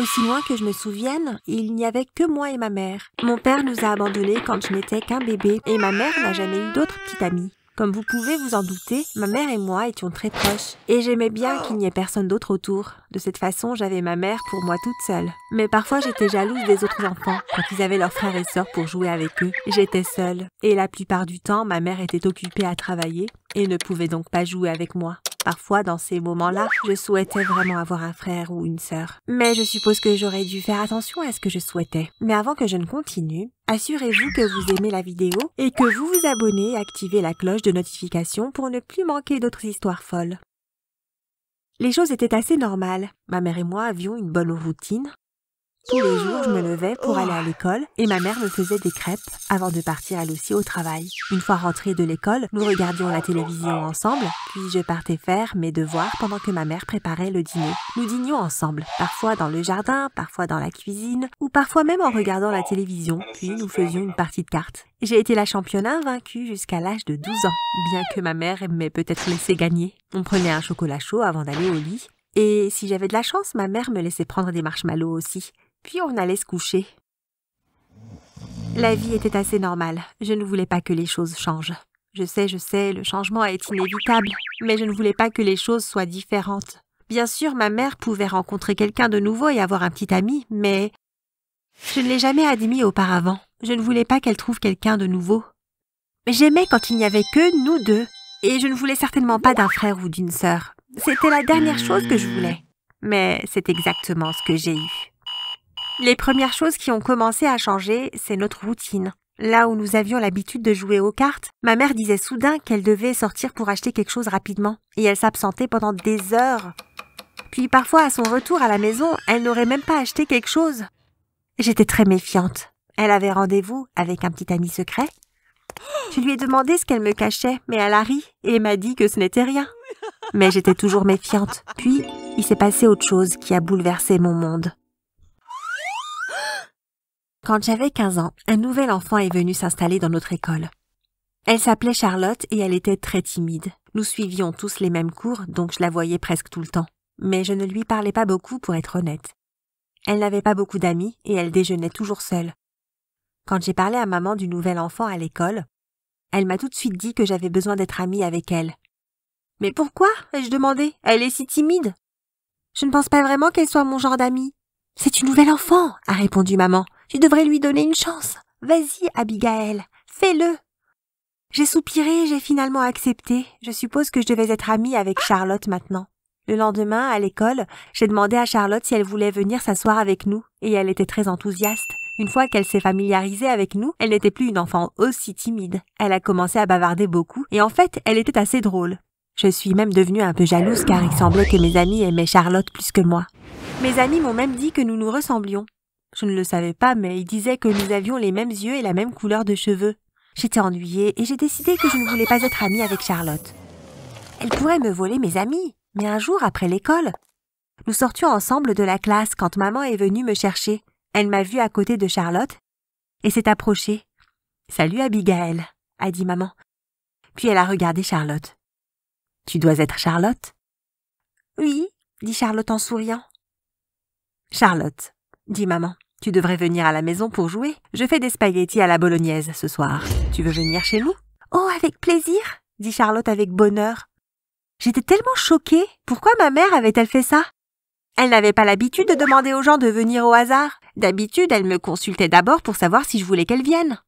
Aussi loin que je me souvienne, il n'y avait que moi et ma mère. Mon père nous a abandonnés quand je n'étais qu'un bébé et ma mère n'a jamais eu d'autres petites amies. Comme vous pouvez vous en douter, ma mère et moi étions très proches et j'aimais bien qu'il n'y ait personne d'autre autour. De cette façon, j'avais ma mère pour moi toute seule. Mais parfois, j'étais jalouse des autres enfants quand ils avaient leurs frères et sœurs pour jouer avec eux. J'étais seule et la plupart du temps, ma mère était occupée à travailler et ne pouvait donc pas jouer avec moi. Parfois, dans ces moments-là, je souhaitais vraiment avoir un frère ou une sœur. Mais je suppose que j'aurais dû faire attention à ce que je souhaitais. Mais avant que je ne continue, assurez-vous que vous aimez la vidéo et que vous vous abonnez et activez la cloche de notification pour ne plus manquer d'autres histoires folles. Les choses étaient assez normales. Ma mère et moi avions une bonne routine. Tous les jours, je me levais pour aller à l'école et ma mère me faisait des crêpes avant de partir elle aussi au travail. Une fois rentrée de l'école, nous regardions la télévision ensemble, puis je partais faire mes devoirs pendant que ma mère préparait le dîner. Nous dînions ensemble, parfois dans le jardin, parfois dans la cuisine, ou parfois même en regardant la télévision, puis nous faisions une partie de cartes. J'ai été la championne invaincue jusqu'à l'âge de 12 ans, bien que ma mère m'ait peut-être laissé gagner. On prenait un chocolat chaud avant d'aller au lit, et si j'avais de la chance, ma mère me laissait prendre des marshmallows aussi. Puis on allait se coucher. La vie était assez normale. Je ne voulais pas que les choses changent. Je sais, le changement est inévitable, mais je ne voulais pas que les choses soient différentes. Bien sûr, ma mère pouvait rencontrer quelqu'un de nouveau et avoir un petit ami, mais je ne l'ai jamais admis auparavant. Je ne voulais pas qu'elle trouve quelqu'un de nouveau. J'aimais quand il n'y avait que nous deux, et je ne voulais certainement pas d'un frère ou d'une sœur. C'était la dernière chose que je voulais, mais c'est exactement ce que j'ai eu. Les premières choses qui ont commencé à changer, c'est notre routine. Là où nous avions l'habitude de jouer aux cartes, ma mère disait soudain qu'elle devait sortir pour acheter quelque chose rapidement, et elle s'absentait pendant des heures. Puis parfois, à son retour à la maison, elle n'aurait même pas acheté quelque chose. J'étais très méfiante. Elle avait rendez-vous avec un petit ami secret. Je lui ai demandé ce qu'elle me cachait, mais elle a ri et m'a dit que ce n'était rien. Mais j'étais toujours méfiante. Puis, il s'est passé autre chose qui a bouleversé mon monde. Quand j'avais 15 ans, un nouvel enfant est venu s'installer dans notre école. Elle s'appelait Charlotte et elle était très timide. Nous suivions tous les mêmes cours, donc je la voyais presque tout le temps. Mais je ne lui parlais pas beaucoup pour être honnête. Elle n'avait pas beaucoup d'amis et elle déjeunait toujours seule. Quand j'ai parlé à maman du nouvel enfant à l'école, elle m'a tout de suite dit que j'avais besoin d'être amie avec elle. « Mais pourquoi ?» ai-je demandé. « Elle est si timide. »« Je ne pense pas vraiment qu'elle soit mon genre d'amie. »« C'est une nouvelle enfant, » a répondu maman. « Tu devrais lui donner une chance. Vas-y, Abigail, fais-le. » J'ai soupiré et j'ai finalement accepté. Je suppose que je devais être amie avec Charlotte maintenant. Le lendemain, à l'école, j'ai demandé à Charlotte si elle voulait venir s'asseoir avec nous et elle était très enthousiaste. Une fois qu'elle s'est familiarisée avec nous, elle n'était plus une enfant aussi timide. Elle a commencé à bavarder beaucoup et en fait, elle était assez drôle. Je suis même devenue un peu jalouse car il semblait que mes amis aimaient Charlotte plus que moi. Mes amis m'ont même dit que nous nous ressemblions. Je ne le savais pas, mais ils disaient que nous avions les mêmes yeux et la même couleur de cheveux. J'étais ennuyée et j'ai décidé que je ne voulais pas être amie avec Charlotte. Elle pourrait me voler mes amis, mais un jour après l'école, nous sortions ensemble de la classe quand maman est venue me chercher. Elle m'a vue à côté de Charlotte et s'est approchée. « Salut Abigail » a dit maman. Puis elle a regardé Charlotte. « Tu dois être Charlotte ?»« Oui » dit Charlotte en souriant. « Charlotte » dit maman. « Tu devrais venir à la maison pour jouer. Je fais des spaghettis à la bolognaise ce soir. Tu veux venir chez nous ?»« Oh, avec plaisir » dit Charlotte avec bonheur. J'étais tellement choquée. Pourquoi ma mère avait-elle fait ça? Elle n'avait pas l'habitude de demander aux gens de venir au hasard. D'habitude, elle me consultait d'abord pour savoir si je voulais qu'elle vienne.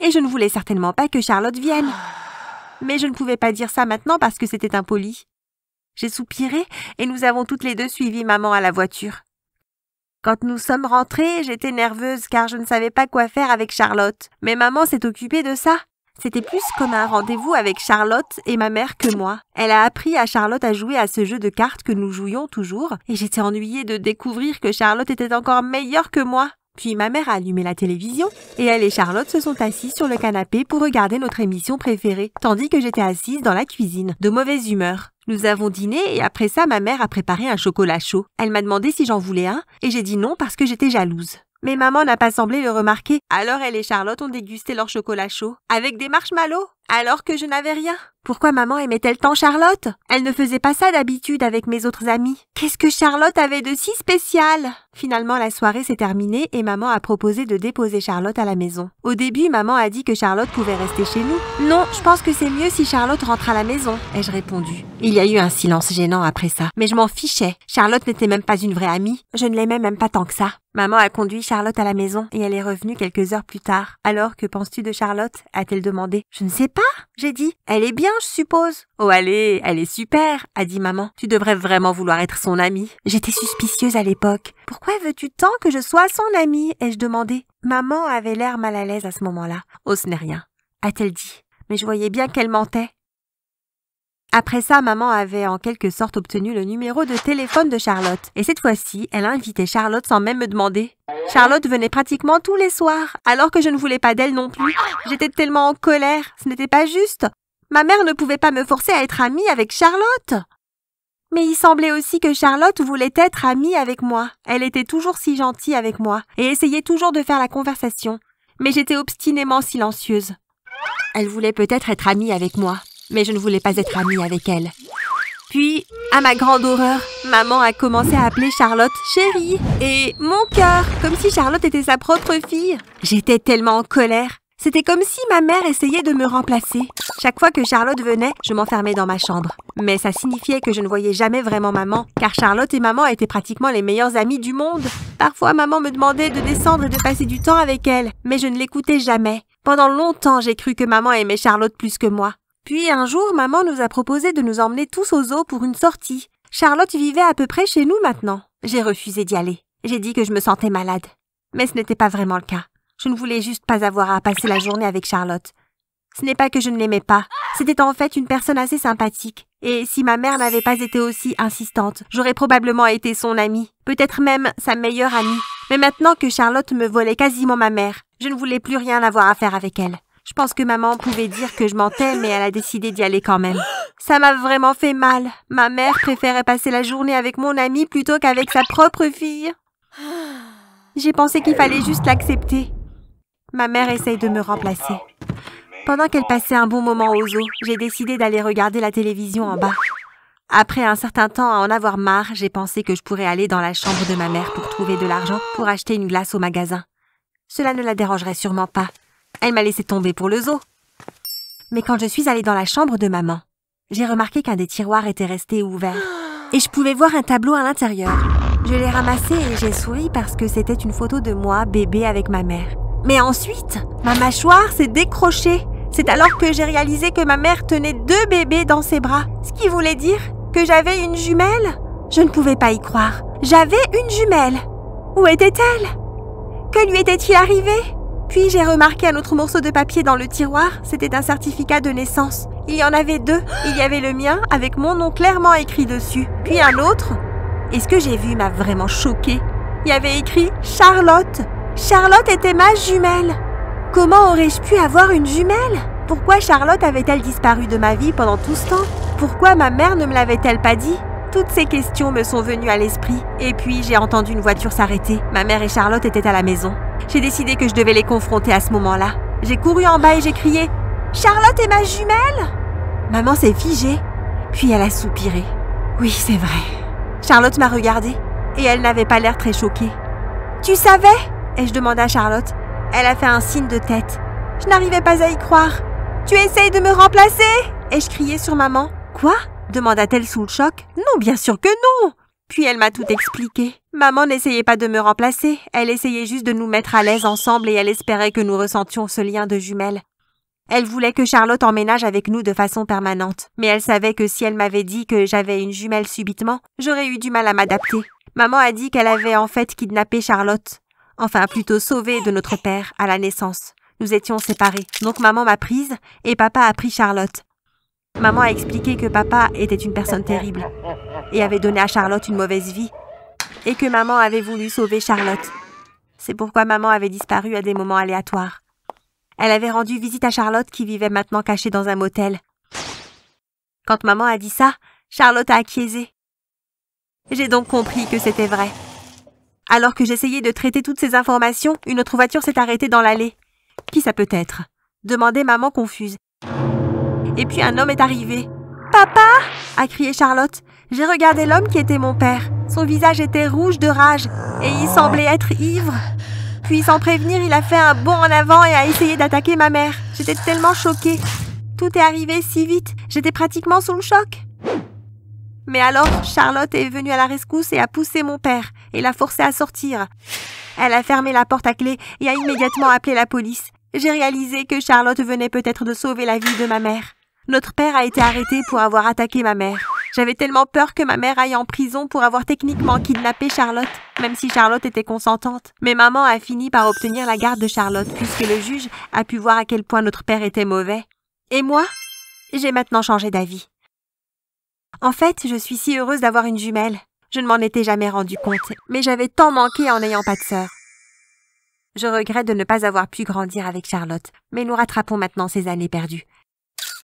Et je ne voulais certainement pas que Charlotte vienne. Mais je ne pouvais pas dire ça maintenant parce que c'était impoli. J'ai soupiré et nous avons toutes les deux suivi maman à la voiture. Quand nous sommes rentrés, j'étais nerveuse car je ne savais pas quoi faire avec Charlotte. Mais maman s'est occupée de ça. C'était plus comme un rendez-vous avec Charlotte et ma mère que moi. Elle a appris à Charlotte à jouer à ce jeu de cartes que nous jouions toujours et j'étais ennuyée de découvrir que Charlotte était encore meilleure que moi. Puis ma mère a allumé la télévision et elle et Charlotte se sont assises sur le canapé pour regarder notre émission préférée, tandis que j'étais assise dans la cuisine, de mauvaise humeur. Nous avons dîné et après ça, ma mère a préparé un chocolat chaud. Elle m'a demandé si j'en voulais un et j'ai dit non parce que j'étais jalouse. Mais maman n'a pas semblé le remarquer, alors elle et Charlotte ont dégusté leur chocolat chaud, avec des marshmallows, alors que je n'avais rien. Pourquoi maman aimait-elle tant Charlotte? Elle ne faisait pas ça d'habitude avec mes autres amis. Qu'est-ce que Charlotte avait de si spécial? Finalement, la soirée s'est terminée et maman a proposé de déposer Charlotte à la maison. Au début, maman a dit que Charlotte pouvait rester chez nous. Non, je pense que c'est mieux si Charlotte rentre à la maison, ai-je répondu. Il y a eu un silence gênant après ça, mais je m'en fichais. Charlotte n'était même pas une vraie amie. Je ne l'aimais même pas tant que ça. Maman a conduit Charlotte à la maison et elle est revenue quelques heures plus tard. Alors, que penses-tu de Charlotte? A-t-elle demandé. Je ne sais pas, j'ai dit. Elle est bien, je suppose. Oh allez, elle est super, a dit maman. Tu devrais vraiment vouloir être son amie. J'étais suspicieuse à l'époque. Pourquoi veux-tu tant que je sois son amie? Ai-je demandé. Maman avait l'air mal à l'aise à ce moment-là. Oh, ce n'est rien, a-t-elle dit. Mais je voyais bien qu'elle mentait. Après ça, maman avait en quelque sorte obtenu le numéro de téléphone de Charlotte. Et cette fois-ci, elle a invité Charlotte sans même me demander. Charlotte venait pratiquement tous les soirs, alors que je ne voulais pas d'elle non plus. J'étais tellement en colère, ce n'était pas juste. Ma mère ne pouvait pas me forcer à être amie avec Charlotte. Mais il semblait aussi que Charlotte voulait être amie avec moi. Elle était toujours si gentille avec moi et essayait toujours de faire la conversation. Mais j'étais obstinément silencieuse. Elle voulait peut-être être amie avec moi, mais je ne voulais pas être amie avec elle. Puis, à ma grande horreur, maman a commencé à appeler Charlotte « chérie » et « mon cœur », comme si Charlotte était sa propre fille. J'étais tellement en colère. C'était comme si ma mère essayait de me remplacer. Chaque fois que Charlotte venait, je m'enfermais dans ma chambre. Mais ça signifiait que je ne voyais jamais vraiment maman, car Charlotte et maman étaient pratiquement les meilleures amies du monde. Parfois, maman me demandait de descendre et de passer du temps avec elle, mais je ne l'écoutais jamais. Pendant longtemps, j'ai cru que maman aimait Charlotte plus que moi. Puis un jour, maman nous a proposé de nous emmener tous au zoo pour une sortie. Charlotte vivait à peu près chez nous maintenant. J'ai refusé d'y aller. J'ai dit que je me sentais malade. Mais ce n'était pas vraiment le cas. Je ne voulais juste pas avoir à passer la journée avec Charlotte. Ce n'est pas que je ne l'aimais pas. C'était en fait une personne assez sympathique. Et si ma mère n'avait pas été aussi insistante, j'aurais probablement été son amie. Peut-être même sa meilleure amie. Mais maintenant que Charlotte me volait quasiment ma mère, je ne voulais plus rien avoir à faire avec elle. Je pense que maman pouvait dire que je mentais, mais elle a décidé d'y aller quand même. Ça m'a vraiment fait mal. Ma mère préférait passer la journée avec mon amie plutôt qu'avec sa propre fille. J'ai pensé qu'il fallait juste l'accepter. Ma mère essaye de me remplacer. Pendant qu'elle passait un bon moment au zoo, j'ai décidé d'aller regarder la télévision en bas. Après un certain temps à en avoir marre, j'ai pensé que je pourrais aller dans la chambre de ma mère pour trouver de l'argent pour acheter une glace au magasin. Cela ne la dérangerait sûrement pas. Elle m'a laissé tomber pour le zoo. Mais quand je suis allée dans la chambre de maman, j'ai remarqué qu'un des tiroirs était resté ouvert et je pouvais voir un tableau à l'intérieur. Je l'ai ramassé et j'ai souri parce que c'était une photo de moi, bébé, avec ma mère. Mais ensuite, ma mâchoire s'est décrochée. C'est alors que j'ai réalisé que ma mère tenait 2 bébés dans ses bras, ce qui voulait dire que j'avais une jumelle. Je ne pouvais pas y croire. J'avais une jumelle. Où était-elle? Que lui était-il arrivé? Puis j'ai remarqué un autre morceau de papier dans le tiroir. C'était un certificat de naissance. Il y en avait 2. Il y avait le mien avec mon nom clairement écrit dessus. Puis un autre. Et ce que j'ai vu m'a vraiment choquée. Il y avait écrit « Charlotte ». Charlotte était ma jumelle. Comment aurais-je pu avoir une jumelle? Pourquoi Charlotte avait-elle disparu de ma vie pendant tout ce temps? Pourquoi ma mère ne me l'avait-elle pas dit? Toutes ces questions me sont venues à l'esprit. Et puis j'ai entendu une voiture s'arrêter. Ma mère et Charlotte étaient à la maison. J'ai décidé que je devais les confronter à ce moment-là. J'ai couru en bas et j'ai crié « Charlotte est ma jumelle !» Maman s'est figée, puis elle a soupiré. « Oui, c'est vrai. » Charlotte m'a regardée et elle n'avait pas l'air très choquée. « Tu savais ?» ai-je demandé à Charlotte. Elle a fait un signe de tête. Je n'arrivais pas à y croire. « Tu essayes de me remplacer ?» ai-je crié sur maman. « Quoi ?» demanda-t-elle sous le choc. « Non, bien sûr que non !» Puis elle m'a tout expliqué. Maman n'essayait pas de me remplacer. Elle essayait juste de nous mettre à l'aise ensemble et elle espérait que nous ressentions ce lien de jumelles. Elle voulait que Charlotte emménage avec nous de façon permanente. Mais elle savait que si elle m'avait dit que j'avais une jumelle subitement, j'aurais eu du mal à m'adapter. Maman a dit qu'elle avait en fait kidnappé Charlotte. Enfin, plutôt sauvé de notre père à la naissance. Nous étions séparés. Donc maman m'a prise et papa a pris Charlotte. Maman a expliqué que papa était une personne terrible et avait donné à Charlotte une mauvaise vie et que maman avait voulu sauver Charlotte. C'est pourquoi maman avait disparu à des moments aléatoires. Elle avait rendu visite à Charlotte qui vivait maintenant cachée dans un motel. Quand maman a dit ça, Charlotte a acquiescé. J'ai donc compris que c'était vrai. Alors que j'essayais de traiter toutes ces informations, une autre voiture s'est arrêtée dans l'allée. Qui ça peut être? Demandait maman confuse. Et puis un homme est arrivé. « Papa !» a crié Charlotte. J'ai regardé l'homme qui était mon père. Son visage était rouge de rage et il semblait être ivre. Puis sans prévenir, il a fait un bond en avant et a essayé d'attaquer ma mère. J'étais tellement choquée. Tout est arrivé si vite, j'étais pratiquement sous le choc. Mais alors, Charlotte est venue à la rescousse et a poussé mon père et l'a forcé à sortir. Elle a fermé la porte à clé et a immédiatement appelé la police. J'ai réalisé que Charlotte venait peut-être de sauver la vie de ma mère. Notre père a été arrêté pour avoir attaqué ma mère. J'avais tellement peur que ma mère aille en prison pour avoir techniquement kidnappé Charlotte, même si Charlotte était consentante. Mais maman a fini par obtenir la garde de Charlotte puisque le juge a pu voir à quel point notre père était mauvais. Et moi, j'ai maintenant changé d'avis. En fait, je suis si heureuse d'avoir une jumelle. Je ne m'en étais jamais rendu compte, mais j'avais tant manqué en n'ayant pas de sœur. Je regrette de ne pas avoir pu grandir avec Charlotte, mais nous rattrapons maintenant ces années perdues.